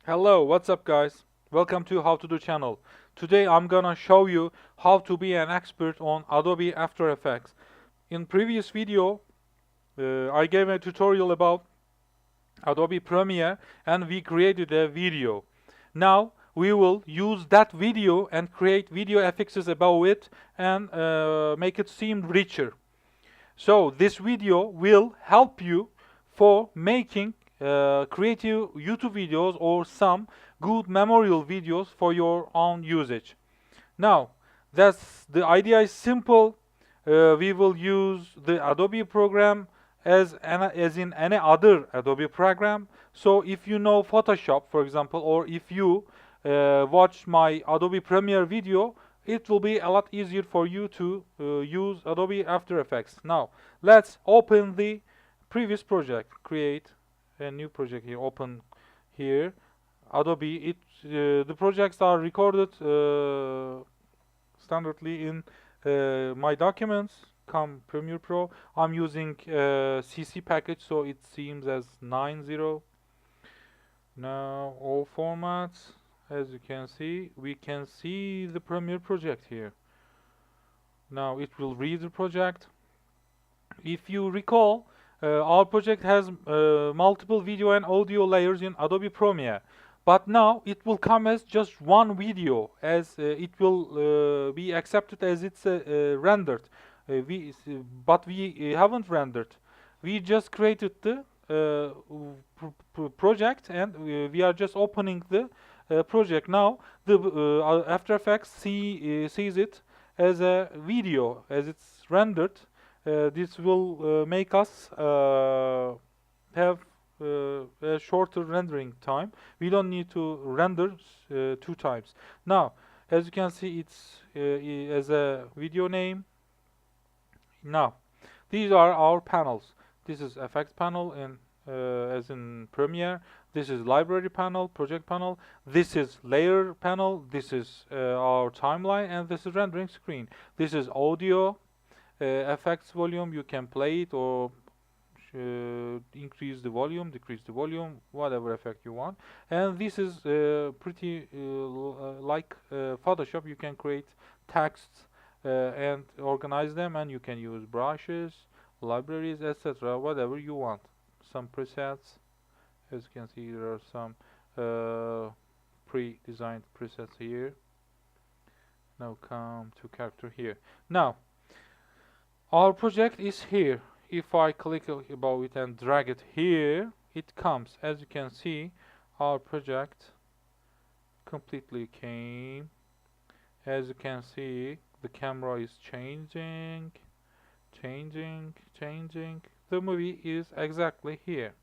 Hello, what's up guys? Welcome to How to Do channel. Today I'm gonna show you how to be an expert on Adobe After Effects. In previous video, I gave a tutorial about Adobe Premiere and we created a video. Now we will use that video and create video effects above it and make it seem richer. So this video will help you for making creative YouTube videos or some good memorial videos for your own usage. Now, that's the idea is simple. We will use the Adobe program as in any other Adobe program. So if you know Photoshop, for example, or if you watch my Adobe Premiere video, it will be a lot easier for you to use Adobe After Effects. Now, let's open the previous project. Create a new project here. Open here. Adobe. The projects are recorded standardly in my documents. Come Premiere Pro. I'm using CC package, so it seems as 9.0. Now all formats. As you can see, we can see the Premiere project here. Now it will read the project. If you recall, our project has multiple video and audio layers in Adobe Premiere. But now it will come as just one video, as it will be accepted as it's rendered. But we haven't rendered. We just created the project and we are just opening the project. Now the After Effects sees it as a video, as it's rendered. This will make us have a shorter rendering time. We don't need to render two times. Now, as you can see, it's as a video name. Now, these are our panels. This is effects panel in as in Premiere. This is library panel, project panel. This is layer panel. This is our timeline, and this is rendering screen. This is audio effects volume. You can play it or increase the volume, decrease the volume, whatever effect you want. And this is pretty like Photoshop. You can create texts and organize them, and you can use brushes, libraries, etc., whatever you want. Some presets. As you can see, there are some pre-designed presets here. Now come to character here. Now our project is here. If I click above it and drag it here, it comes. As you can see, our project completely came. As you can see, the camera is changing. The movie is exactly here.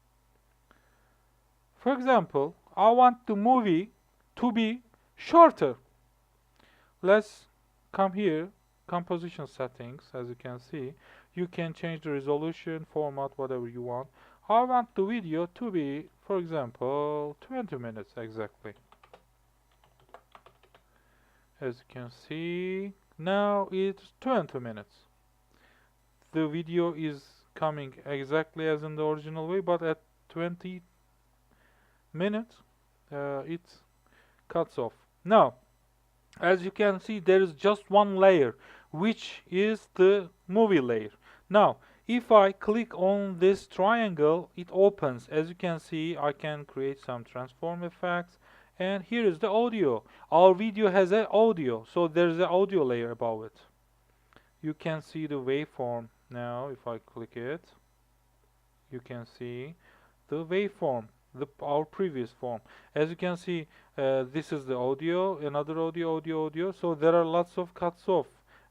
For example, I want the movie to be shorter. Let's come here, composition settings. As you can see, you can change the resolution, format, whatever you want. I want the video to be, for example, 20 minutes exactly. As you can see, now it's 20 minutes. The video is coming exactly as in the original way, but at 20 minutes it cuts off. Now, as you can see, there is just one layer, which is the movie layer. Now, if I click on this triangle, it opens. As you can see, I can create some transform effects. And here is the audio. Our video has an audio, so there's an audio layer above it. You can see the waveform now. If I click it, you can see the waveform, our previous form. As you can see, this is the audio, another audio. So there are lots of cuts off.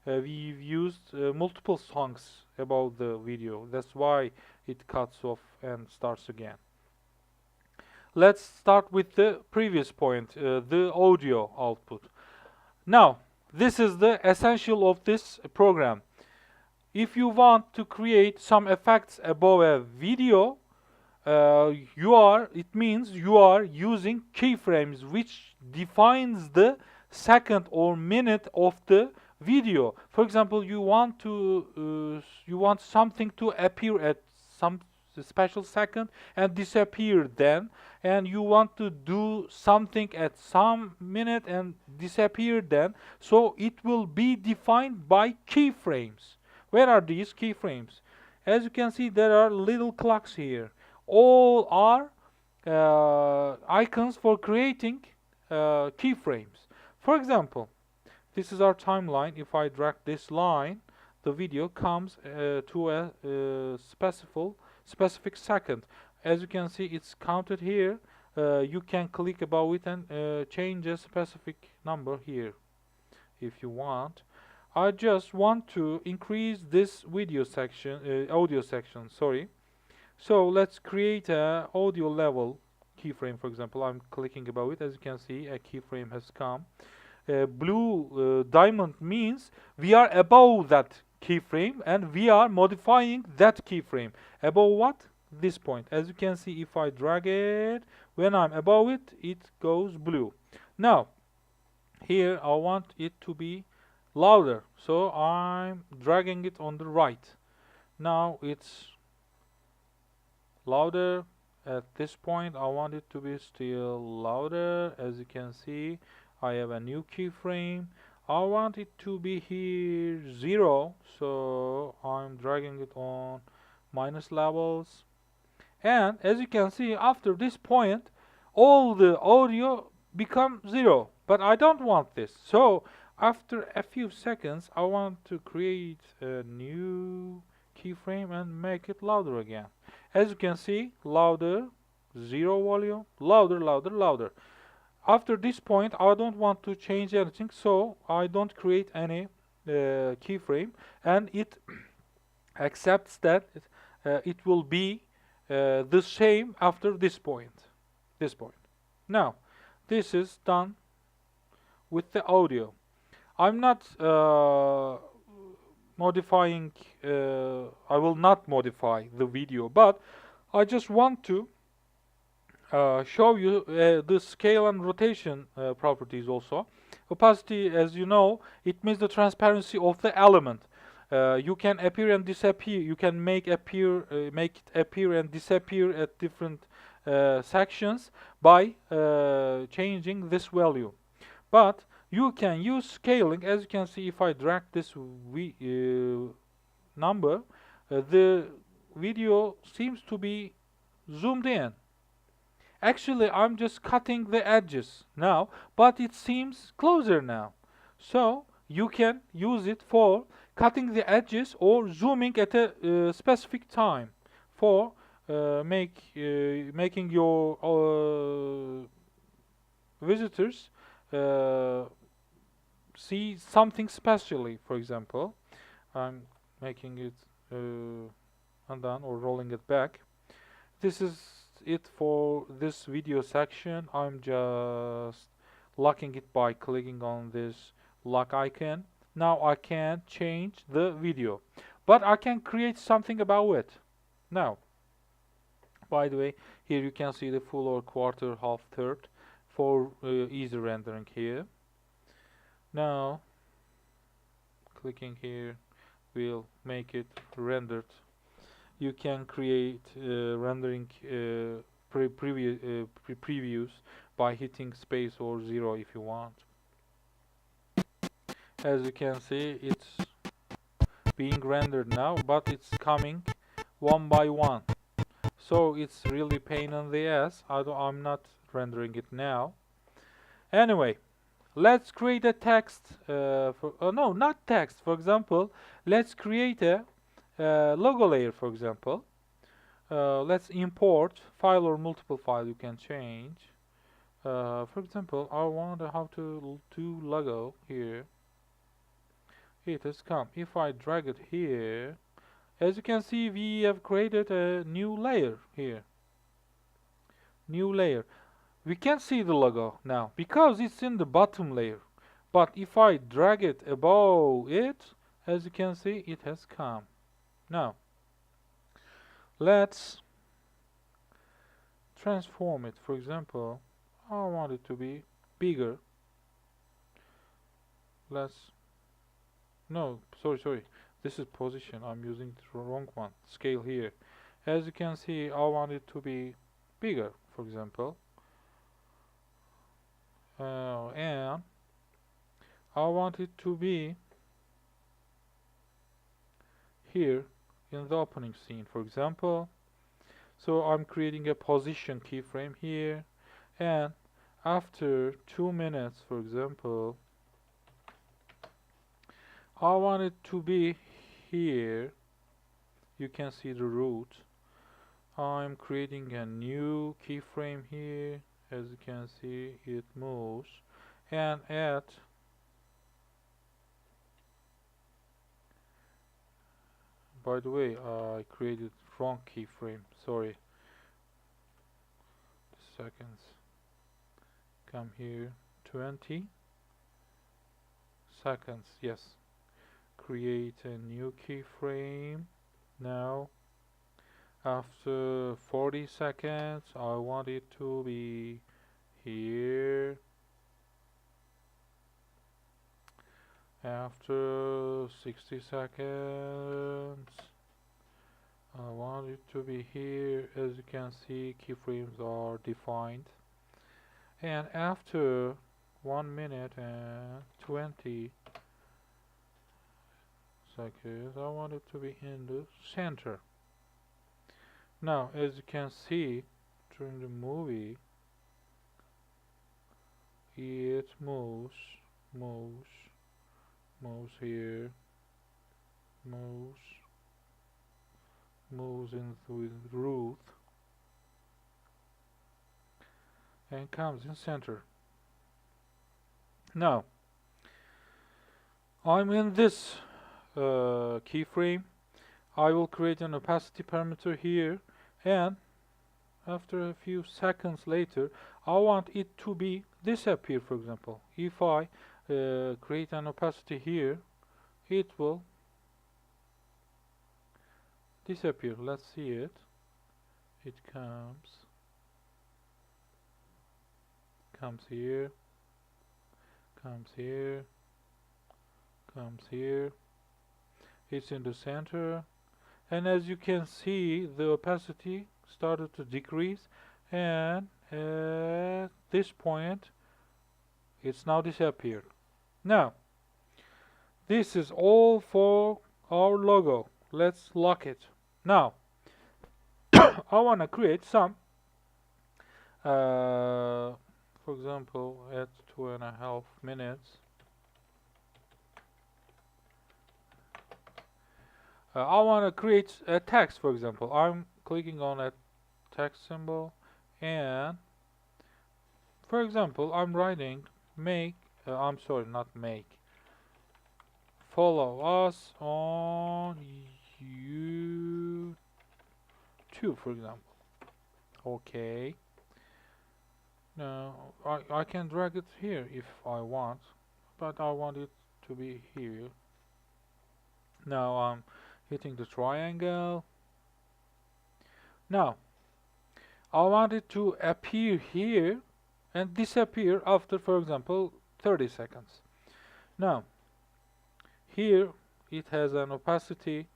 We've used multiple songs about the video. That's why it cuts off and starts again. Let's start with the previous point, the audio output. Now, this is the essential of this program. If you want to create some effects above a video, it means you are using keyframes, which defines the second or minute of the video. For example, you want something to appear at some special second and disappear then, and you want to do something at some minute and disappear then, so it will be defined by keyframes. Where are these keyframes? As you can see, there are little clocks here. All are icons for creating keyframes. For example, this is our timeline. If I drag this line, the video comes to a specific second. As you can see, it's counted here. You can click above it and change a specific number here if you want. I just want to increase this video section, audio section, sorry. So let's create a audio level keyframe, for example. I'm clicking above it. As you can see, a keyframe has come. Blue diamond means we are above that keyframe and we are modifying that keyframe. Above what? This point. As you can see, if I drag it, when I'm above it, it goes blue. Now, here I want it to be louder, so I'm dragging it on the right. Now it's louder. At this point, I want it to be still louder. As you can see, I have a new keyframe. I want it to be here 0, so I'm dragging it on minus levels. And as you can see, after this point, all the audio become 0. But I don't want this. So after a few seconds, I want to create a new keyframe and make it louder again. As you can see, louder, 0 volume, louder, louder, louder. After this point, I don't want to change anything, so I don't create any keyframe, and it accepts that it will be the same after this point. Now, this is done with the audio. I'm not modifying, I will not modify the video, but I just want to show you the scale and rotation properties also. Opacity, as you know, it means the transparency of the element. You can appear and disappear. You can make it appear and disappear at different sections by changing this value. But you can use scaling. As you can see, if I drag this number, the video seems to be zoomed in. Actually, I'm just cutting the edges now, but it seems closer now. So you can use it for cutting the edges or zooming at a specific time for making your visitors see something specially. For example, I'm making it undone or rolling it back. This is it for this video section. I'm just locking it by clicking on this lock icon. Now I can change the video, but I can create something about it. Now, by the way, here you can see the full or quarter, half, third for easy rendering here. Now, clicking here will make it rendered. You can create rendering previews by hitting space or 0 if you want. As you can see, it's being rendered now, but it's coming one by one. So it's really pain in the ass. I'm not rendering it now. Anyway, let's create a text. No, not text. For example, let's create a logo layer, for example. Let's import file or multiple file. You can change. For example, I want how to do logo here. It has come. If I drag it here, as you can see, we have created a new layer here. New layer. We can see the logo now because it's in the bottom layer. But if I drag it above it, as you can see, it has come. Now, let's transform it. For example, I want it to be bigger. Sorry. This is position. I'm using the wrong one. Scale here. As you can see, I want it to be bigger. for example, and I want it to be here in the opening scene, for example. So I'm creating a position keyframe here, and after 2 minutes, for example, I want it to be here. You can see the root. I'm creating a new keyframe here. As you can see, it moves, and by the way, I created wrong keyframe, sorry. Seconds. Come here, 20 seconds, yes. Create a new keyframe. Now, after 40 seconds, I want it to be here. After 60 seconds, I want it to be here. As you can see, keyframes are defined. And after 1 minute and 20 seconds, I want it to be in the center. Now, as you can see, during the movie, it moves here, moves into the root, and comes in center. Now, I'm in this keyframe. I will create an opacity parameter here, and after a few seconds later, I want it to be disappear, for example. If I create an opacity here, it will disappear. Let's see it. It comes here, comes here, comes here. It's in the center, and as you can see, the opacity started to decrease, and at this point it's now disappeared. Now, this is all for our logo. Let's lock it. Now, I want to create some, for example, at 2.5 minutes. I want to create a text, for example. I'm clicking on a text symbol, and for example, I'm writing I'm sorry, not make. Follow us on YouTube, for example. Okay. Now, I can drag it here if I want, but I want it to be here. Now I'm hitting the triangle. Now, I want it to appear here and disappear after, for example, 30 seconds. Now, here it has an opacity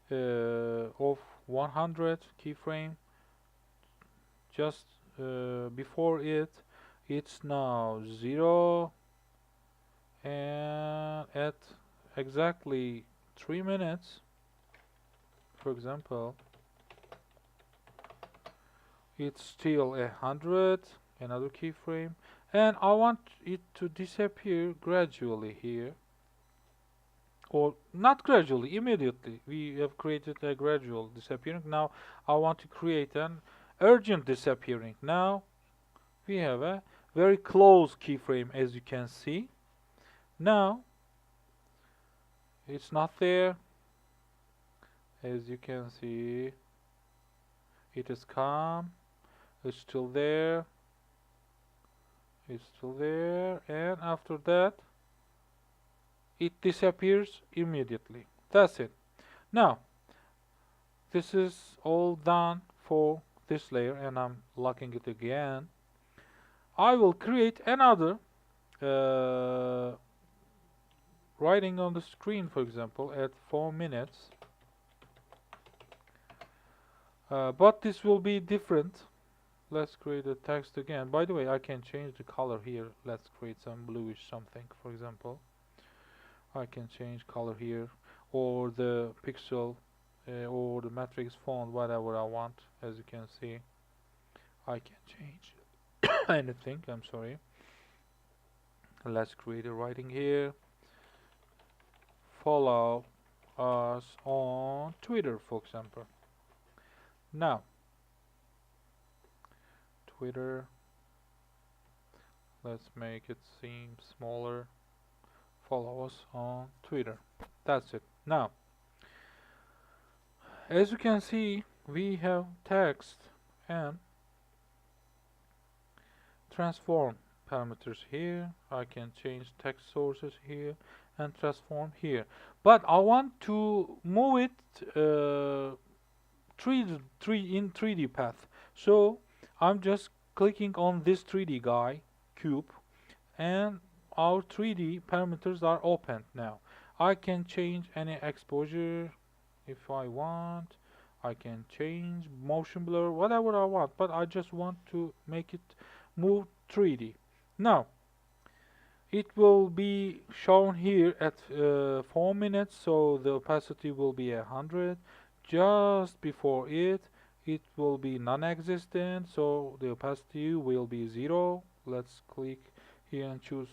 of 100 keyframe. Just before it's now 0, and at exactly 3 minutes, for example, it's still 100, another keyframe, and I want it to disappear gradually here, or not gradually, immediately. We have created a gradual disappearing. Now I want to create an urgent disappearing. Now we have a very close keyframe, as you can see. Now it's not there. As you can see, it is calm. It's still there. It's still there, and after that it disappears immediately. That's it. Now this is all done for this layer, and I'm locking it again. I will create another writing on the screen, for example, at 4 minutes, but this will be different. let's create a text again. By the way, I can change the color here. Let's create some bluish something, for example. I can change color here, or the pixel, or the matrix font, whatever I want. As you can see, I can change anything. I'm sorry. Let's create a writing here. Follow us on Twitter, for example. Now, Twitter. Let's make it seem smaller. Follow us on Twitter. That's it. Now, as you can see, we have text and transform parameters here. I can change text sources here and transform here. But I want to move it 3D path. So I'm just clicking on this 3D guy, cube, and our 3D parameters are opened now. I can change any exposure if I want. I can change motion blur, whatever I want, but I just want to make it move 3D. Now, it will be shown here at 4 minutes, so the opacity will be 100. Just before it, it will be non-existent, so the opacity will be 0. Let's click here and choose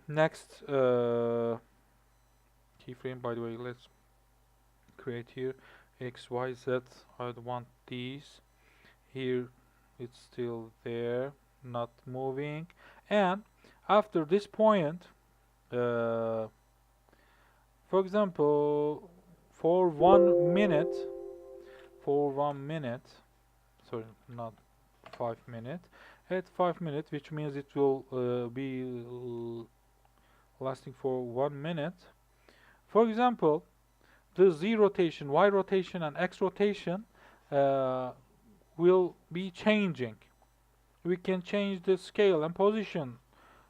next keyframe. By the way, let's create here X, Y, Z. I want these. Here it's still there, not moving. And after this point, for example, for 1 minute, sorry, not 5 minutes, at 5 minutes, which means it will be lasting for 1 minute. For example, the Z rotation, Y rotation, and X rotation will be changing. We can change the scale and position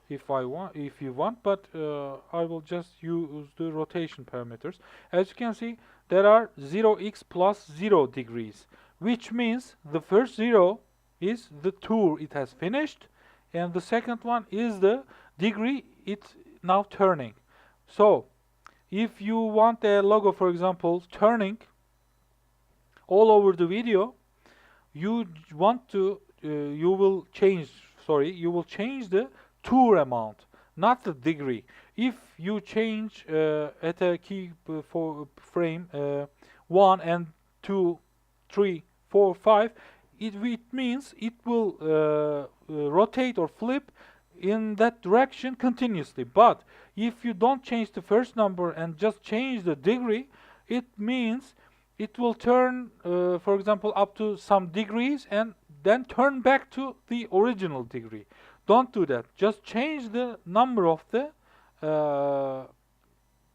if you want, but I will just use the rotation parameters. As you can see, there are 0x plus 0 degrees, which means the first 0 is the tour it has finished, and the second one is the degree it's now turning. So if you want a logo, for example, turning all over the video, you will change the tour amount, not the degree. If you change at a key for frame 1 and 2, 3, 4, 5, it means it will rotate or flip in that direction continuously. But if you don't change the first number and just change the degree, it means it will turn, for example, up to some degrees and then turn back to the original degree. Don't do that. Just change the number of the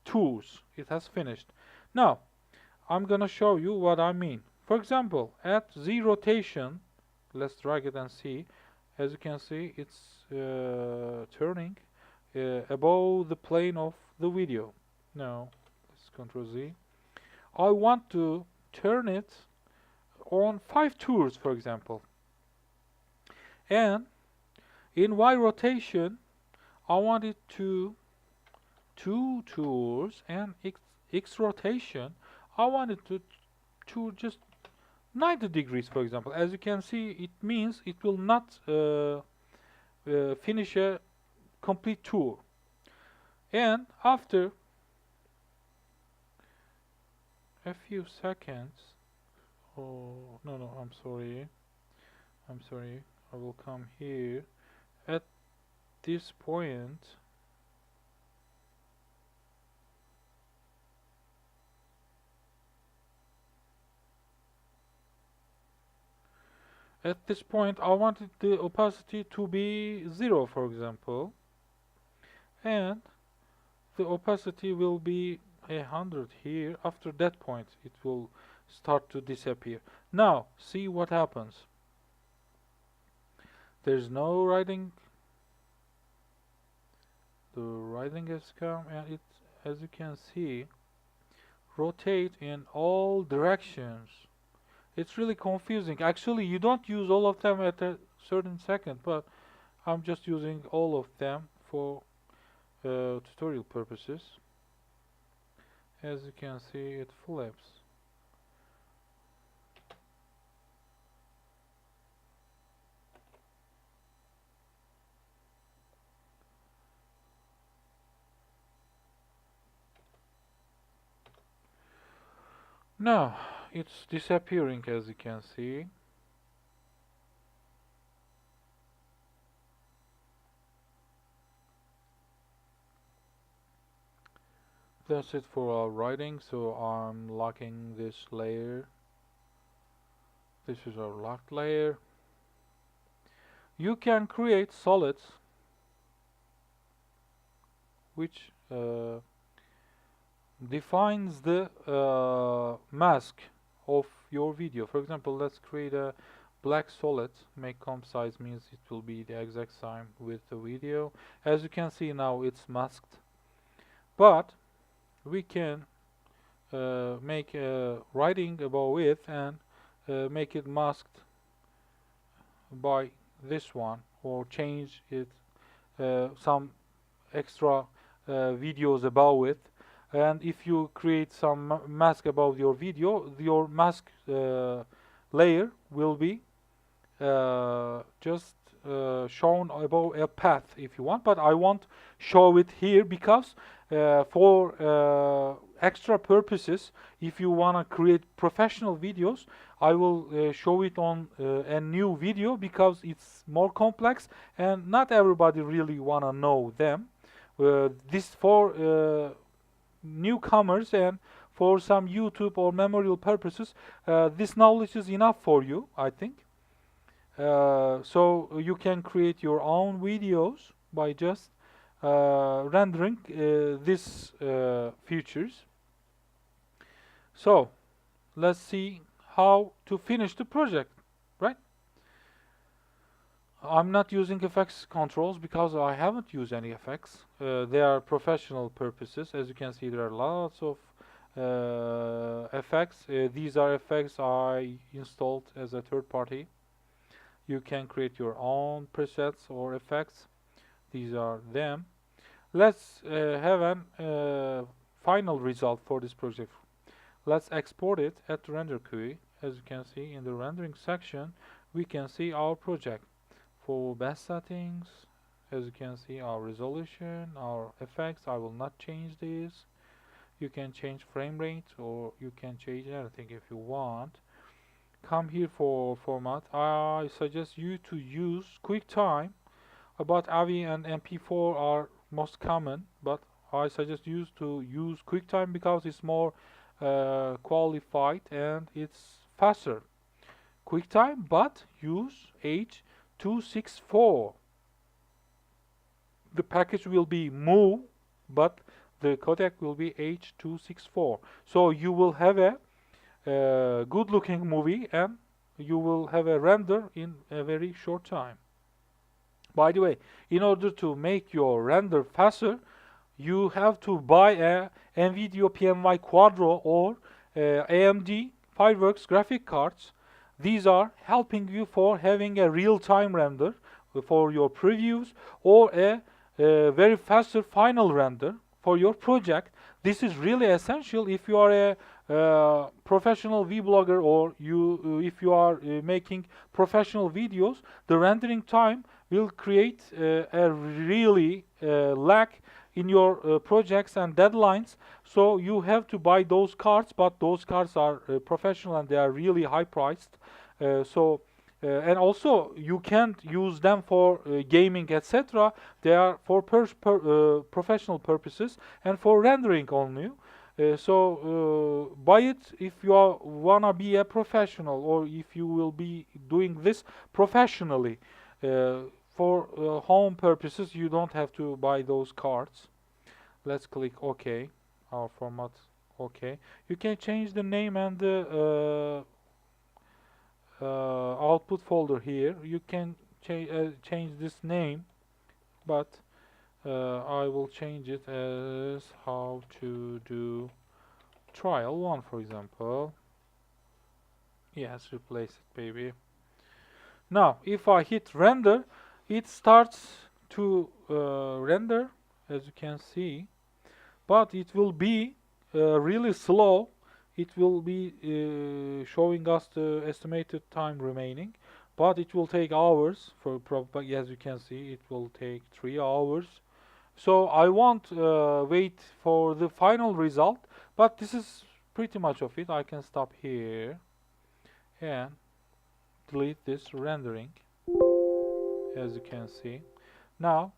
tours. It has finished. Now, I'm gonna show you what I mean. For example, at Z rotation, let's drag it and see. As you can see, it's turning above the plane of the video. Now, let's Ctrl Z. I want to turn it on 5 tours, for example. And in Y rotation, I want it to 2 tours, and X rotation, I want it to just 90 degrees, for example. As you can see, it means it will not finish a complete tour. And after a few seconds, oh no, I'm sorry, I will come here at this point. At this point, I wanted the opacity to be 0, for example, and the opacity will be 100 here. After that point, it will start to disappear. Now, see what happens. There's no writing. The writing has come, and it, as you can see, rotate in all directions. It's really confusing. Actually, you don't use all of them at a certain second, but I'm just using all of them for tutorial purposes. As you can see, it flips. Now, it's disappearing as you can see. That's it for our writing, so I'm locking this layer. This is our locked layer. You can create solids which defines the mask of your video. For example, let's create a black solid. Make comp size means it will be the exact same with the video. As you can see now, it's masked. But we can make a writing above it and make it masked by this one, or change it some extra videos above it. And if you create some mask above your video, your mask layer will be just shown above a path if you want, but I won't show it here because for extra purposes, if you want to create professional videos, I will show it on a new video because it's more complex and not everybody really want to know them. This for newcomers and for some YouTube or memorial purposes, this knowledge is enough for you, I think. So you can create your own videos by just rendering these features. So let's see how to finish the project, right? I'm not using FX controls because I haven't used any effects. They are professional purposes. As you can see, there are lots of effects. These are effects I installed as a third party. You can create your own presets or effects. These are them. Let's have a final result for this project. Let's export it at the render queue. As you can see in the rendering section, we can see our project. For best settings, as you can see, our resolution, our effects, I will not change these. You can change frame rate or you can change anything if you want. Come here for format. I suggest you to use QuickTime, but AVI and MP4 are most common, but I suggest you to use QuickTime because it's more qualified and it's faster. QuickTime, but use H.264. The package will be MOV, but the codec will be H.264. So you will have a good looking movie and you will have a render in a very short time. By the way, in order to make your render faster, you have to buy a NVIDIA PMY Quadro or AMD Fireworks graphic cards. These are helping you for having a real-time render for your previews or a very faster final render for your project. This is really essential if you are a professional vlogger or if you are making professional videos. The rendering time will create a really lag in your projects and deadlines, so you have to buy those cards, but those cards are professional and they are really high priced. And also you can't use them for gaming, etc. They are for professional purposes and for rendering only. So buy it if you wanna be a professional or if you will be doing this professionally. For home purposes, you don't have to buy those cards. Let's click OK. Our format OK. You can change the name and the output folder here. You can change this name, but I will change it as how to do trial 1, for example. Yes, replace it, baby. Now, if I hit render, it starts to render, as you can see, but it will be really slow. It will be showing us the estimated time remaining, but it will take hours. For probably, as you can see, it will take 3 hours. So I won't wait for the final result, but this is pretty much of it. I can stop here and delete this rendering, as you can see. Now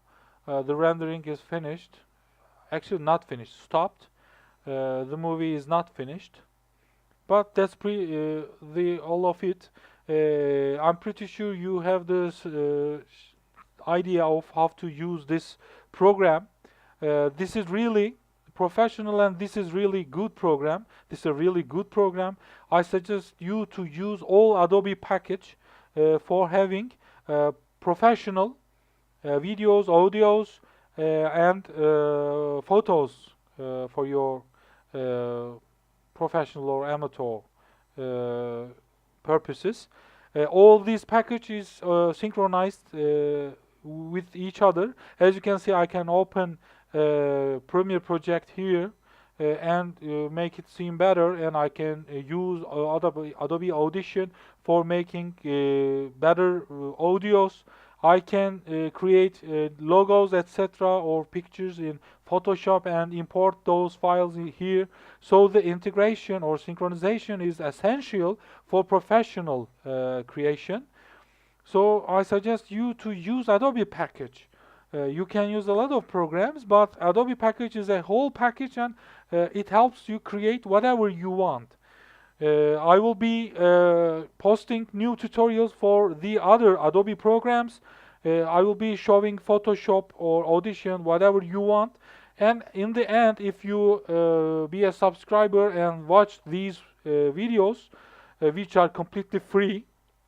the rendering is finished. Actually, not finished, stopped. The movie is not finished, but that's the all of it. I'm pretty sure you have this idea of how to use this program. This is really professional, and this is really good program. This is a really good program. I suggest you to use all Adobe package for having professional videos, audios, and photos for your professional or amateur purposes. All these packages synchronized with each other. As you can see, I can open Premiere Project here and make it seem better, and I can use Adobe Audition for making better audios. I can create logos, etc., or pictures in Photoshop and import those files in here. So the integration or synchronization is essential for professional creation. So I suggest you to use Adobe package. You can use a lot of programs, but Adobe package is a whole package, and it helps you create whatever you want. I will be posting new tutorials for the other Adobe programs. I will be showing Photoshop or Audition, whatever you want. And in the end, if you be a subscriber and watch these videos, which are completely free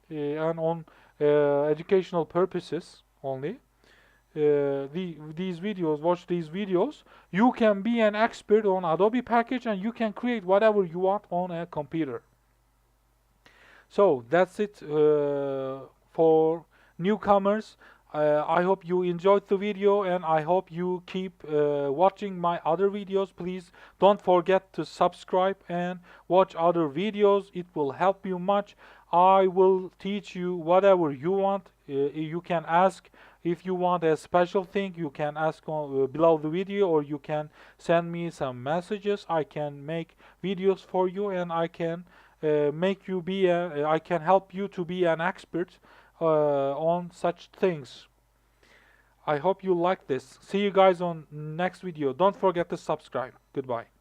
and on educational purposes only, watch these videos, you can be an expert on Adobe package, and you can create whatever you want on a computer. So that's it for newcomers. I hope you enjoyed the video, and I hope you keep watching my other videos. Please don't forget to subscribe and watch other videos. It will help you much. I will teach you whatever you want. You can ask if you want a special thing. You can ask below the video, or you can send me some messages. I can make videos for you, and I can I can help you to be an expert on such things. I hope you like this. See you guys on next video. Don't forget to subscribe. Goodbye.